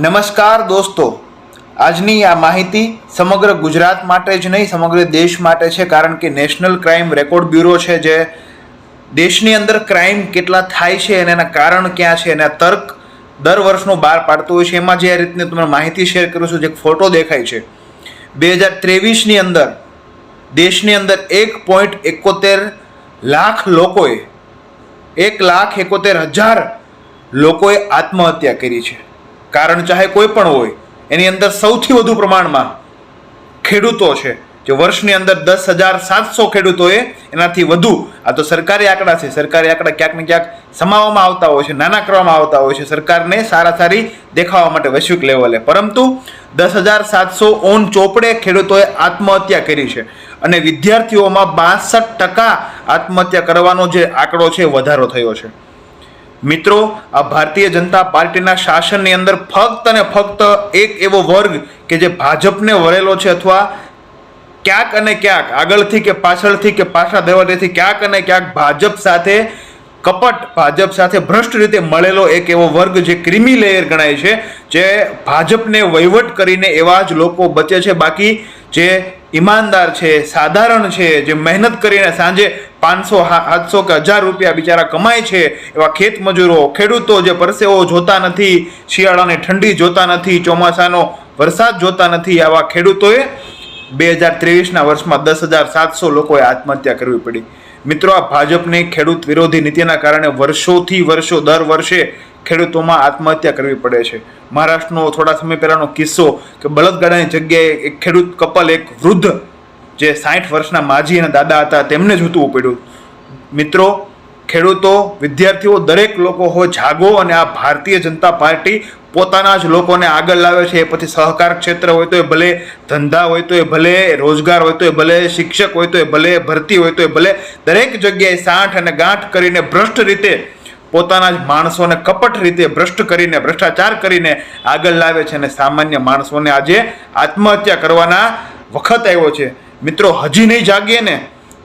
નમસ્કાર દોસ્તો, આજની આ માહિતી સમગ્ર ગુજરાત માટે જ નહીં સમગ્ર દેશ માટે છે, કારણ કે નેશનલ ક્રાઇમ રેકોર્ડ બ્યુરો છે જે દેશની અંદર ક્રાઇમ કેટલા થાય છે અને એના કારણ ક્યાં છે અને તર્ક દર વર્ષનો બહાર પાડતો હોય છે. એમાં જે આ રીતની તમને માહિતી શેર કરું છું, જે ફોટો દેખાય છે 2023ની અંદર દેશની અંદર 1.71 લાખ લોકોએ 1,71,000 લોકોએ આત્મહત્યા કરી છે. કારણ ચાહે કોઈ પણ હોય, એની અંદર સૌથી વધુ પ્રમાણમાં ખેડૂતો છે, જે વર્ષની અંદર 10,700 ખેડૂતોએ એનાથી વધુ, આ તો સરકારી આંકડા છે, સરકારી આંકડા ક્યાંક ને ક્યાંક સમાવવામાં આવતા હોય છે, નાના કરવામાં આવતા હોય છે સરકારને સારી દેખાવા માટે વૈશ્વિક લેવલે, પરંતુ 10,700 ઓન ચોપડે ખેડૂતોએ આત્મહત્યા કરી છે અને વિદ્યાર્થીઓમાં 62% આત્મહત્યા કરવાનો જે આંકડો છે વધારો થયો છે. મિત્રો, આ ભારતીય જનતા પાર્ટીના શાસનની અંદર ફક્ત અને ફક્ત એક એવો વર્ગ કે જે ભાજપને વળેલો છે, અથવા ક્યાંક અને ક્યાંક આગળથી કે પાછળથી કે પાછા દેવાથી ક્યાંક અને ક્યાંક ભાજપ સાથે કપટ, ભાજપ સાથે ભ્રષ્ટ રીતે મળેલો એક એવો વર્ગ જે ક્રિમી લેયર ગણાય છે, જે ભાજપને વહીવટ કરીને એવા જ લોકો બચે છે. બાકી જે ઈમાનદાર છે, સાધારણ છે, જે મહેનત કરીને સાંજે 500, 700 કે 1000 રૂપિયા બિચારા કમાય છે, એવા ખેત મજૂરો, ખેડૂતો જે પરસેવો જોતા નથી, શિયાળાની ઠંડી જોતા નથી, ચોમાસાનો વરસાદ જોતા નથી, આવા ખેડૂતોએ 2023ના વર્ષમાં 10,700 લોકોએ આત્મહત્યા કરવી પડી. મિત્રો, આ ભાજપની ખેડૂત વિરોધી નીતિના કારણે વર્ષો દર વર્ષે ખેડૂતોમાં આત્મહત્યા કરવી પડે છે. મહારાષ્ટ્રનો થોડા સમય પહેલાનો કિસ્સો કે બળદગાડાની જગ્યાએ એક ખેડૂત કપલ, એક વૃદ્ધ જે 60 વર્ષના માજી અને દાદા હતા, તેમને જૂતવું પડ્યું. મિત્રો, ખેડૂતો, વિદ્યાર્થીઓ, દરેક લોકો હોય, જાગો અને આ ભારતીય જનતા પાર્ટી પોતાના જ લોકોને આગળ લાવે છે. એ પછી સહકાર ક્ષેત્ર હોય તો એ ભલે, ધંધા હોય તો એ ભલે, રોજગાર હોય તો એ ભલે, શિક્ષક હોય તો એ ભલે, ભરતી હોય તો એ ભલે, દરેક જગ્યાએ સાંઠ અને ગાંઠ કરીને ભ્રષ્ટ રીતે પોતાના જ માણસોને કપટ રીતે ભ્રષ્ટ કરીને, ભ્રષ્ટાચાર કરીને આગળ લાવે છે અને સામાન્ય માણસોને આજે આત્મહત્યા કરવાના વખત આવ્યો છે. મિત્રો, હજી નહીં જાગીએ ને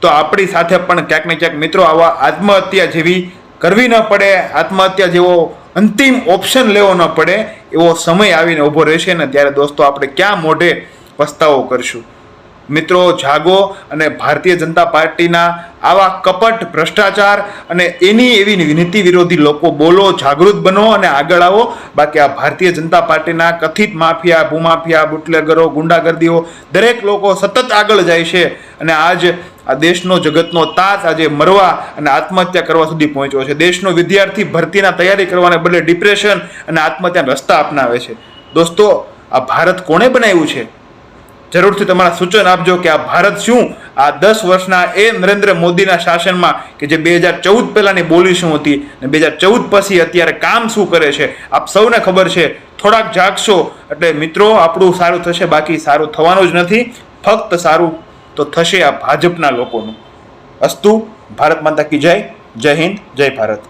તો આપણી સાથે પણ ક્યાંક ને ક્યાંક મિત્રો આવા આત્મહત્યા જેવી કરવી ન પડે, આત્મહત્યા જેવો અંતિમ ઓપ્શન લેવો ન પડે એવો સમય આવીને ઊભો રહેશે ને ત્યારે દોસ્તો આપણે ક્યાં મોઢે પસ્તાવો કરશું. મિત્રો, જાગો અને ભારતીય જનતા પાર્ટીના આવા કપટ, ભ્રષ્ટાચાર અને એની એવી નીતિ વિરોધી લોકો બોલો, જાગૃત બનો અને આગળ આવો. બાકી આ ભારતીય જનતા પાર્ટીના કથિત માફિયા, ભૂમાફિયા, બુટલેગરો, ગુંડાગર્દીઓ દરેક લોકો સતત આગળ જાય છે અને આજ આ દેશનો જગતનો તાત આજે મરવા અને આત્મહત્યા કરવા સુધી પહોંચ્યો છે. દેશનો વિદ્યાર્થી ભરતીના તૈયારી કરવાને બદલે ડિપ્રેશન અને આત્મહત્યાના રસ્તા અપનાવે છે. દોસ્તો, આ ભારત કોણે બનાવ્યું છે? જરૂરથી તમારા સૂચન આપજો કે આ ભારત શું આ 10 વર્ષના એ નરેન્દ્ર મોદીના શાસનમાં, કે જે 2014 પહેલાની બોલી શું હતી અને 2014 પછી અત્યારે કામ શું કરે છે, આપ સૌને ખબર છે. થોડાક જાગશો એટલે મિત્રો આપણું સારું થશે, બાકી સારું થવાનું જ નથી. ફક્ત સારું તો થશે આ ભાજપના લોકોનું. અસ્તુ. ભારત માતા કી જય. જય હિન્દ, જય ભારત.